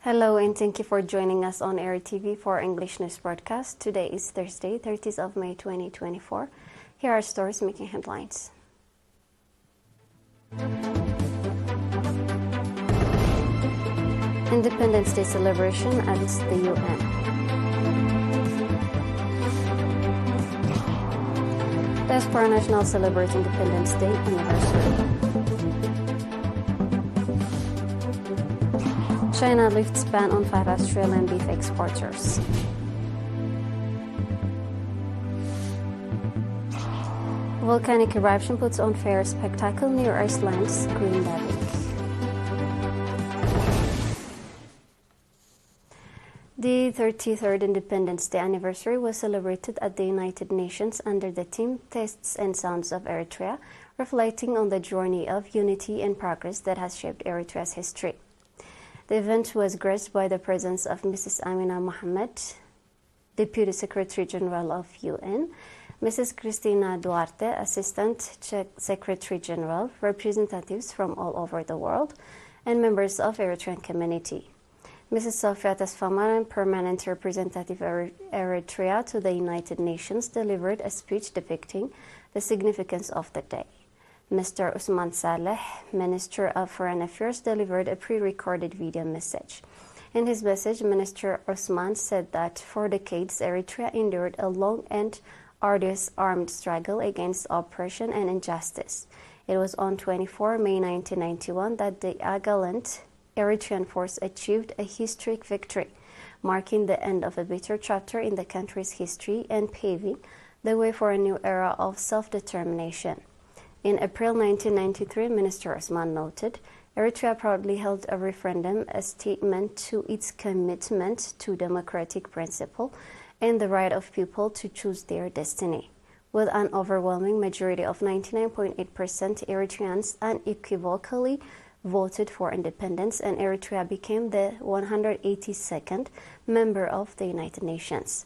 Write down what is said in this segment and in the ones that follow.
Hello and thank you for joining us on ERi-TV for English News Broadcast. Today is Thursday, 30th of May 2024. Here are stories making headlines. Independence Day celebration at the UN. Diaspora National celebrates Independence Day anniversary. China lifts ban on 5 Australian beef exporters. Volcanic eruption puts on fair spectacle near Iceland's Green Lake. The 33rd Independence Day anniversary was celebrated at the United Nations under the theme Tastes and Sounds of Eritrea, reflecting on the journey of unity and progress that has shaped Eritrea's history. The event was graced by the presence of Mrs. Amina Mohammed, Deputy Secretary General of UN, Mrs. Cristina Duarte, Assistant Secretary General, representatives from all over the world, and members of Eritrean community. Mrs. Sofia Tasfamaran, Permanent Representative Eritrea to the United Nations, delivered a speech depicting the significance of the day. Mr. Usman Saleh, Minister of Foreign Affairs, delivered a pre-recorded video message. In his message, Minister Usman said that for decades, Eritrea endured a long and arduous armed struggle against oppression and injustice. It was on 24 May 1991 that the gallant Eritrean force achieved a historic victory, marking the end of a bitter chapter in the country's history and paving the way for a new era of self-determination. In April 1993, Minister Osman noted, Eritrea proudly held a referendum, a statement to its commitment to democratic principle and the right of people to choose their destiny. With an overwhelming majority of 99.8%, Eritreans unequivocally voted for independence, and Eritrea became the 182nd member of the United Nations.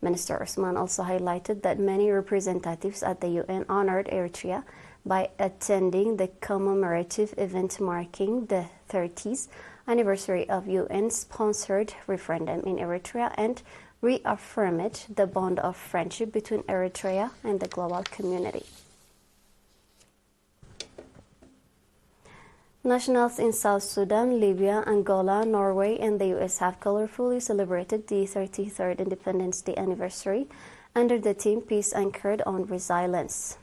Minister Osman also highlighted that many representatives at the UN honored Eritrea by attending the commemorative event marking the 30th anniversary of UN-sponsored referendum in Eritrea and reaffirmed the bond of friendship between Eritrea and the global community. Nationals in South Sudan, Libya, Angola, Norway, and the US have colorfully celebrated the 33rd Independence Day anniversary under the theme Peace Anchored on Resilience.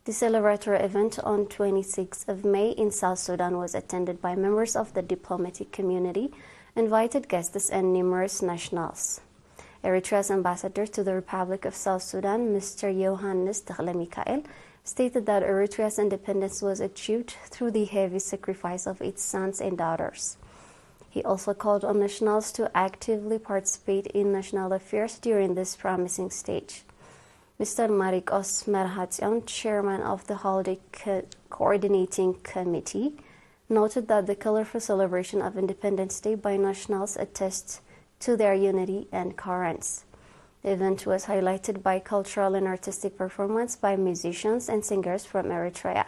The celebratory event on 26th of May in South Sudan was attended by members of the diplomatic community, invited guests, and numerous nationals. Eritrea's ambassador to the Republic of South Sudan, Mr. Yohannes Tekle-Mikael, stated that Eritrea's independence was achieved through the heavy sacrifice of its sons and daughters. He also called on nationals to actively participate in national affairs during this promising stage. Mr. Marikos Merhatyan, chairman of the holiday coordinating committee, noted that the colorful celebration of Independence Day by nationals attests to their unity and coherence. The event was highlighted by cultural and artistic performance by musicians and singers from Eritrea.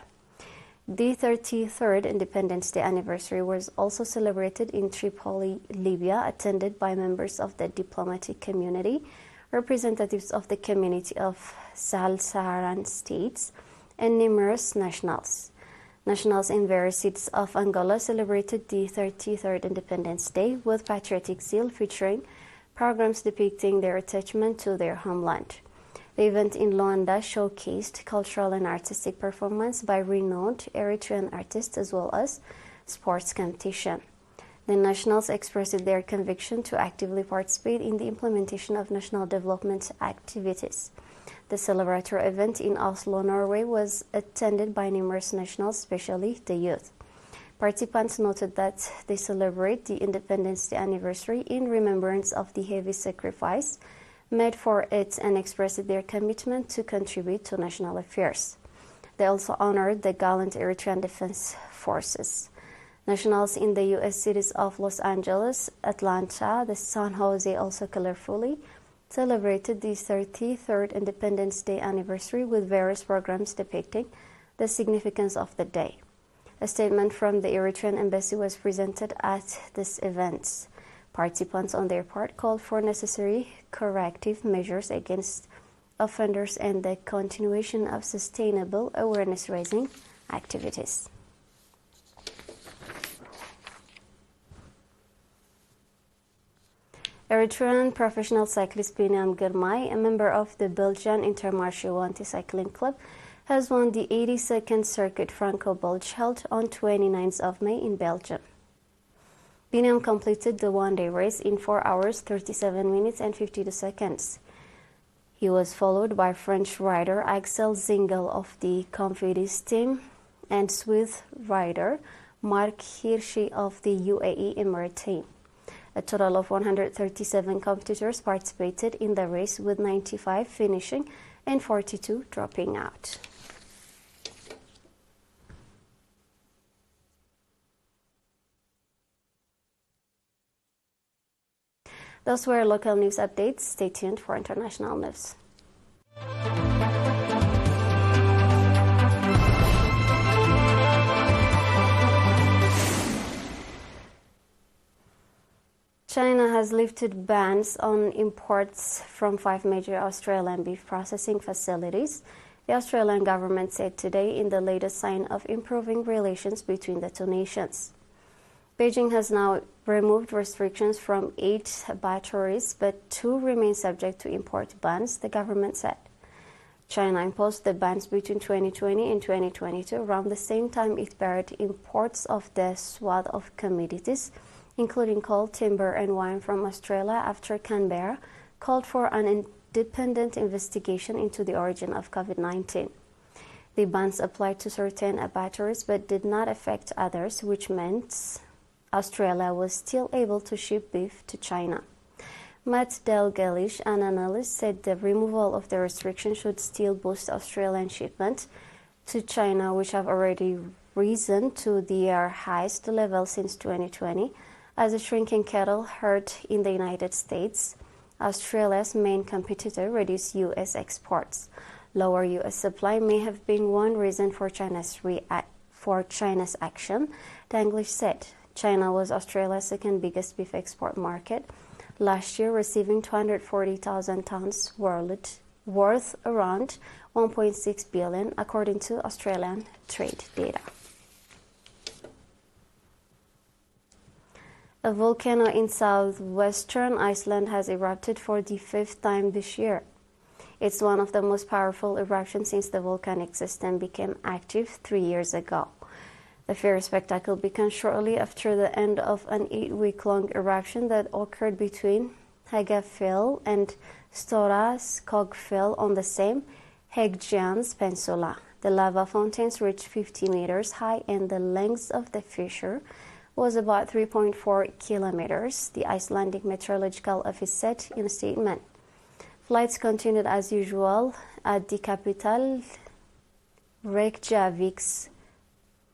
The 33rd Independence Day anniversary was also celebrated in Tripoli, Libya, attended by members of the diplomatic community, representatives of the community of Sahel-Saharan states, and numerous nationals. Nationals in various cities of Angola celebrated the 33rd Independence Day with patriotic zeal, featuring programs depicting their attachment to their homeland. The event in Luanda showcased cultural and artistic performance by renowned Eritrean artists as well as sports competition. The nationals expressed their conviction to actively participate in the implementation of national development activities. The celebratory event in Oslo, Norway, was attended by numerous nationals, especially the youth. Participants noted that they celebrate the Independence Day anniversary in remembrance of the heavy sacrifice made for it and expressed their commitment to contribute to national affairs. They also honored the gallant Eritrean Defense Forces. Nationals in the U.S. cities of Los Angeles, Atlanta, and San Jose also colorfully celebrated the 33rd Independence Day anniversary with various programs depicting the significance of the day. A statement from the Eritrean embassy was presented at this event. Participants on their part called for necessary corrective measures against offenders and the continuation of sustainable awareness-raising activities. Eritrean professional cyclist Biniam Girmay, a member of the Belgian Intermarché Wanty Cycling Club, has won the 82nd Circuit Franco-Belge held on 29th of May in Belgium. Biniam completed the one-day race in 4 hours, 37 minutes and 52 seconds. He was followed by French rider Axel Zingel of the Cofidis team and Swiss rider Mark Hirschi of the UAE Emirate team. A total of 137 competitors participated in the race, with 95 finishing and 42 dropping out. Those were local news updates. Stay tuned for international news. China has lifted bans on imports from 5 major Australian beef processing facilities, the Australian government said today, in the latest sign of improving relations between the two nations. Beijing has now removed restrictions from 8 batteries, but 2 remain subject to import bans, the government said. China imposed the bans between 2020 and 2022, around the same time it barred imports of the swath of commodities, including coal, timber and wine from Australia, after Canberra called for an independent investigation into the origin of COVID-19. The bans applied to certain batteries but did not affect others, which meant Australia was still able to ship beef to China. Matt Dalglish, an analyst, said the removal of the restriction should still boost Australian shipments to China, which have already risen to their highest level since 2020, as a shrinking cattle herd in the United States, Australia's main competitor, reduced U.S. exports. Lower U.S. supply may have been one reason for China's action, Dalglish said. China was Australia's second biggest beef export market last year, receiving 240,000 tons worth around $1.6 billion, according to Australian trade data. A volcano in southwestern Iceland has erupted for the 5th time this year. It's one of the most powerful eruptions since the volcanic system became active 3 years ago. The fiery spectacle began shortly after the end of an 8-week-long eruption that occurred between Hagafell and Stora Skogfell on the same Helgeans Peninsula. The lava fountains reached 50 meters high, and the length of the fissure was about 3.4 kilometers, the Icelandic Meteorological Office said in a statement. Flights continued as usual at the capital, Reykjavik's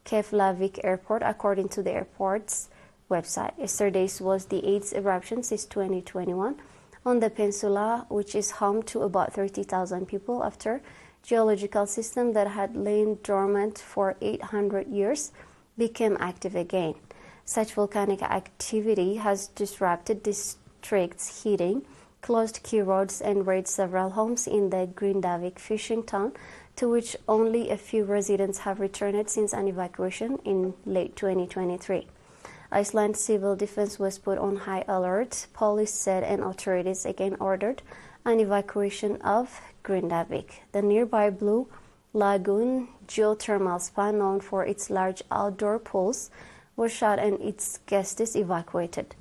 Keflavik Airport, according to the airport's website. Yesterday's was the 8th eruption since 2021 on the peninsula, which is home to about 30,000 people, after geological system that had lain dormant for 800 years became active again. Such volcanic activity has disrupted district's heating, closed key roads and razed several homes in the Grindavik fishing town, to which only a few residents have returned since an evacuation in late 2023. Iceland's civil defense was put on high alert, police said, and authorities again ordered an evacuation of Grindavik. The nearby Blue Lagoon geothermal spa, known for its large outdoor pools, was shut and its guests evacuated.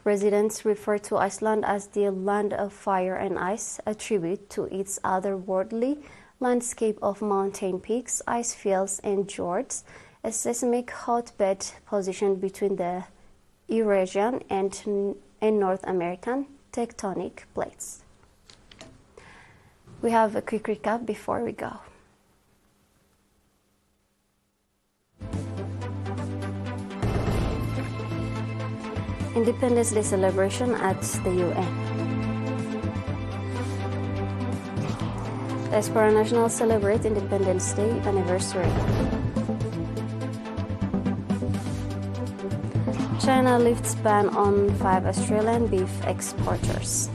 Residents refer to Iceland as the land of fire and ice, a tribute to its otherworldly landscape of mountain peaks, ice fields and fjords, a seismic hotbed positioned between the Eurasian and North American tectonic plates. We have a quick recap before we go. Independence Day celebration at the UN. Diaspora National celebrate Independence Day anniversary. China lifts ban on 5 Australian beef exporters.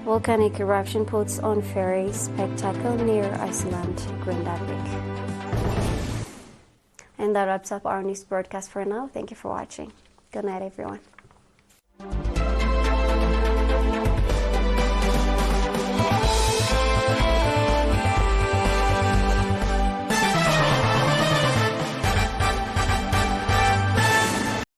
Volcanic eruption puts on ferry spectacle near Iceland, Grindavik. And that wraps up our news broadcast for now. Thank you for watching. Good night, everyone.